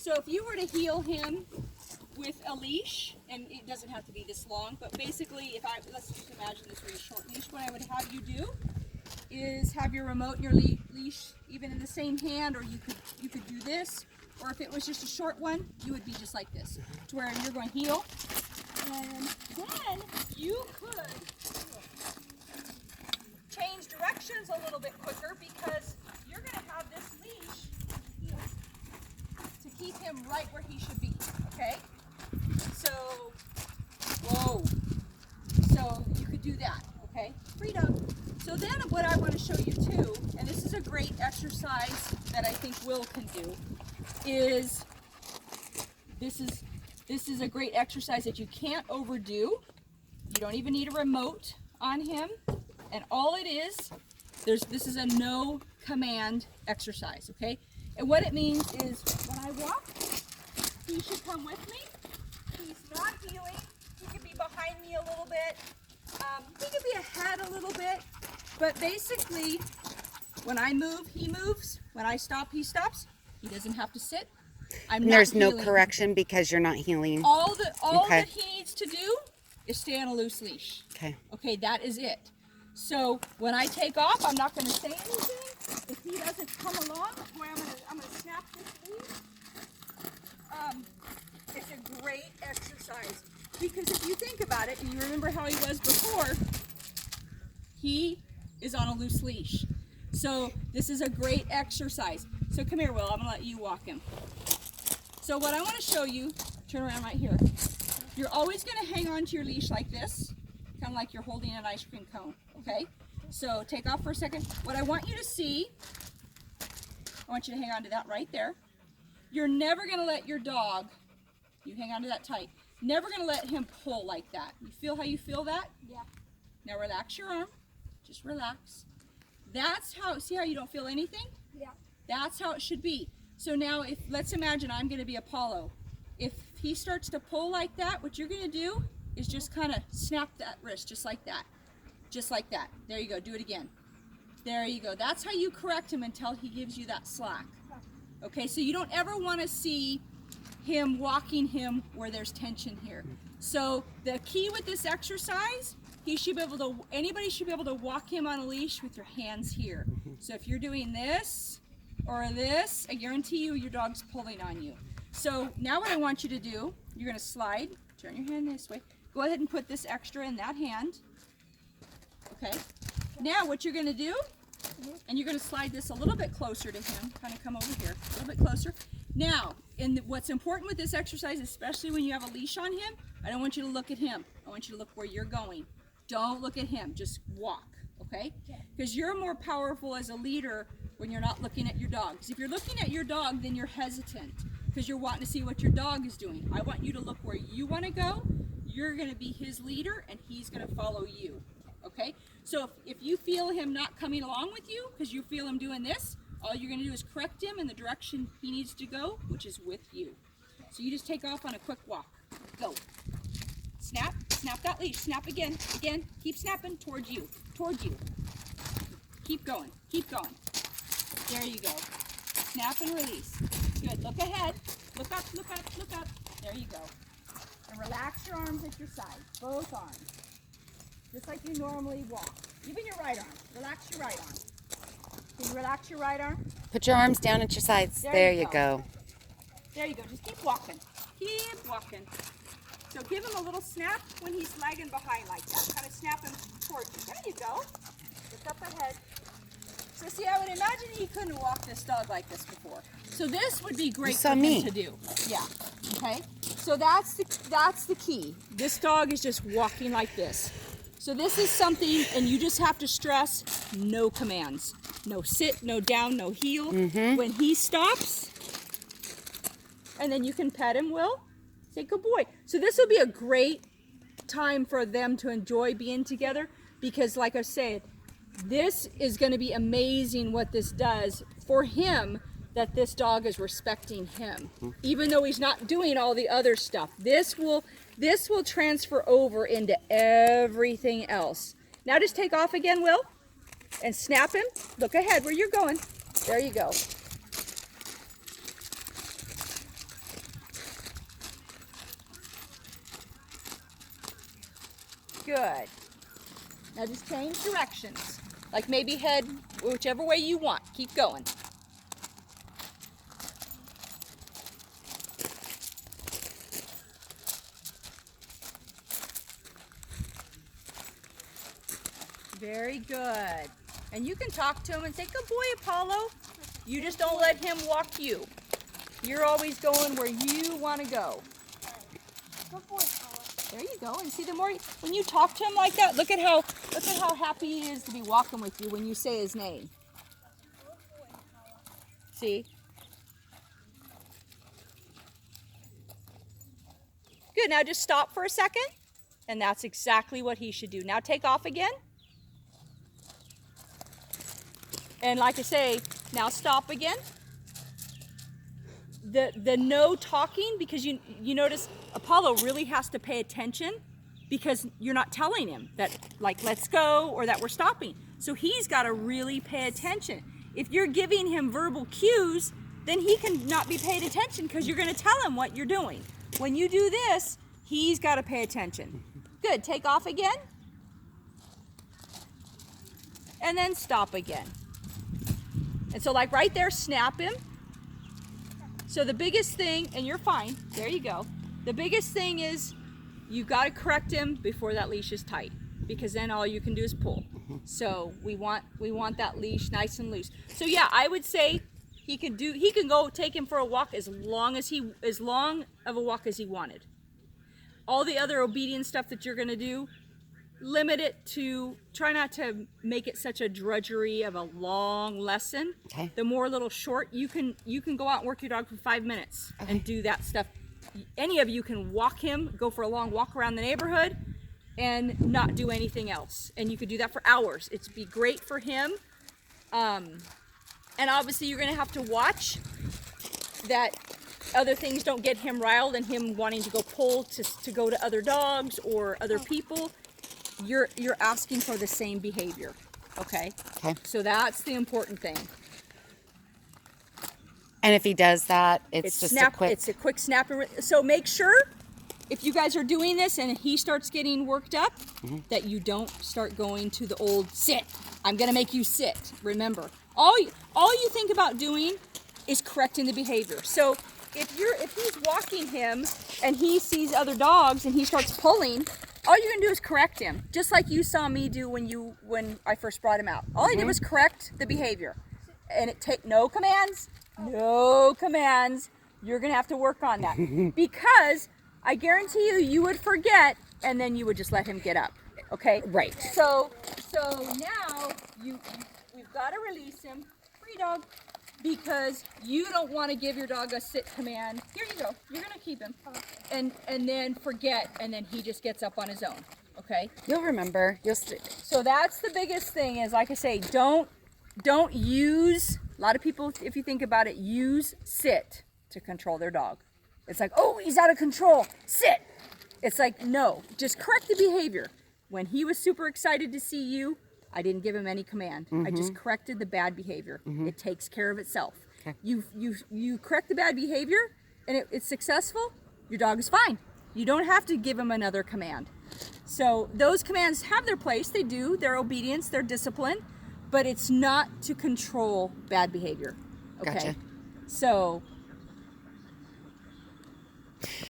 So if you were to heel him with a leash, and it doesn't have to be this long, but basically let's just imagine this was a short leash, what I would have you do is have your remote and your leash even in the same hand, or you could do this, or if it was just a short one, you would be just like this, to where you're going heel, and then you could change directions a little bit quicker because you're going to have this leash to keep him right where he should be, okay? So, whoa, so you could do that, okay? Freedom. So then what I want to show you too, and this is a great exercise that I think Will can do, is this is a great exercise that you can't overdo. You don't even need a remote on him, and all it is, this is a no command exercise, okay? And what it means is when I walk, he should come with me. He's not heeling. He could be behind me a little bit. He could be ahead a little bit. But basically, when I move, he moves. When I stop, he stops. He doesn't have to sit. There's no correction because you're not heeling. All that he needs to do is stay on a loose leash. Okay. Okay, that is it. So when I take off, I'm not going to say anything. If he doesn't come along, boy, I'm going to snap this leash. It's a great exercise because if you think about it and you remember how he was before, he is on a loose leash. So this is a great exercise. So come here, Will. I'm going to let you walk him. So what I want to show you, turn around right here. You're always going to hang on to your leash like this, kind of like you're holding an ice cream cone, okay? So take off for a second. What I want you to see, I want you to hang on to that right there. You're never going to let your dog, you hang on to that tight, never going to let him pull like that. You feel how you feel that? Yeah. Now relax your arm. Just relax. That's how, see how you don't feel anything? Yeah. That's how it should be. So now let's imagine I'm going to be Apollo. If he starts to pull like that, what you're going to do is just kind of snap that wrist just like that. Just like that. There you go. Do it again. There you go. That's how you correct him until he gives you that slack. Okay, so you don't ever want to see him walking him where there's tension here. So the key with this exercise, anybody should be able to walk him on a leash with your hands here. So if you're doing this or this, I guarantee you your dog's pulling on you. So now what I want you to do, you're going to slide, turn your hand this way, go ahead and put this extra in that hand. Okay, now what you're going to do, and you're going to slide this a little bit closer to him, kind of come over here, a little bit closer. Now, what's important with this exercise, especially when you have a leash on him, I don't want you to look at him. I want you to look where you're going. Don't look at him, just walk, okay? Because you're more powerful as a leader when you're not looking at your dog. Because if you're looking at your dog, then you're hesitant because you're wanting to see what your dog is doing. I want you to look where you want to go. You're going to be his leader and he's going to follow you, okay? So if you feel him not coming along with you because you feel him doing this, all you're going to do is correct him in the direction he needs to go, which is with you. So you just take off on a quick walk. Go. Snap, snap that leash, snap again, keep snapping towards you. Keep going, There you go. Snap and release. Good, look ahead, look up. There you go. And relax your arms at your side, both arms. Just like you normally walk. Even your right arm, relax your right arm. Can you relax your right arm? Put your arms down at your sides. There you go. There you go, just keep walking. So give him a little snap when he's lagging behind like that. Kind of snap him towards you. There you go. Look up ahead. So see, I would imagine he couldn't walk this dog like this before. So this would be great for him to do. Yeah. Okay. So that's the key. This dog is just walking like this. So this is something, and you just have to stress no commands. No sit, no down, no heel. When he stops, and then you can pet him, Will. Say, good boy. So this will be a great time for them to enjoy being together because, like I said, this is going to be amazing what this does for him, that this dog is respecting him, even though he's not doing all the other stuff. This will transfer over into everything else. Now just take off again, Will, and snap him. Look ahead where you're going. There you go. Good. Now just change directions. Like maybe head whichever way you want. Keep going. Very good. And you can talk to him and say, good boy, Apollo. You just don't let him walk you. You're always going where you want to go. Good boy, Paula. There you go. And see, the more when you talk to him like that, look at how happy he is to be walking with you when you say his name. See? Good. Now just stop for a second. And that's exactly what he should do. Now take off again. And like I say, now stop again. The no talking, because you notice Apollo really has to pay attention because you're not telling him that, like, let's go or that we're stopping. So he's got to really pay attention. If you're giving him verbal cues, then he can not be paid attention because you're going to tell him what you're doing. When you do this, he's got to pay attention. Good. Take off again. And then stop again. And so like right there, snap him. So the biggest thing, and you're fine, there you go. The biggest thing is you got to correct him before that leash is tight, because then all you can do is pull. So we want that leash nice and loose. So yeah, I would say he can go take him for a walk as long of a walk as he wanted. All the other obedience stuff that you're going to do, limit it to, try not to make it such a drudgery of a long lesson. Okay. The more little short, you can go out and work your dog for 5 minutes and do that stuff. Any of you can walk him, go for a long walk around the neighborhood and not do anything else. And you could do that for hours. It'd be great for him. And obviously you're gonna have to watch that other things don't get him riled and him wanting to go pull to go to other dogs or other people. You're asking for the same behavior, okay? Okay. So that's the important thing. And if he does that, it's just snap, a quick... It's a quick snap. So make sure, if you guys are doing this and he starts getting worked up, that you don't start going to the old sit. I'm gonna make you sit. Remember, all you think about doing is correcting the behavior. So if he's walking him and he sees other dogs and he starts pulling, all you're gonna do is correct him, just like you saw me do when I first brought him out. All I did was correct the behavior, and it take no commands. No commands. You're gonna have to work on that because I guarantee you would forget, and then you would just let him get up. Okay? Right. So now we've got to release him, free dog, because you don't want to give your dog a sit command. Here you go. You're gonna keep him, and then forget, and then he just gets up on his own. Okay? You'll remember. So that's the biggest thing. Is like I say, don't use. A lot of people, if you think about it, use sit to control their dog. It's like, oh, he's out of control. Sit. It's like, no, just correct the behavior. When he was super excited to see you, I didn't give him any command. I just corrected the bad behavior. It takes care of itself. Okay. You correct the bad behavior and it's successful, your dog is fine. You don't have to give him another command. So those commands have their place. They do. Their obedience, their discipline. But it's not to control bad behavior. Okay. Gotcha. So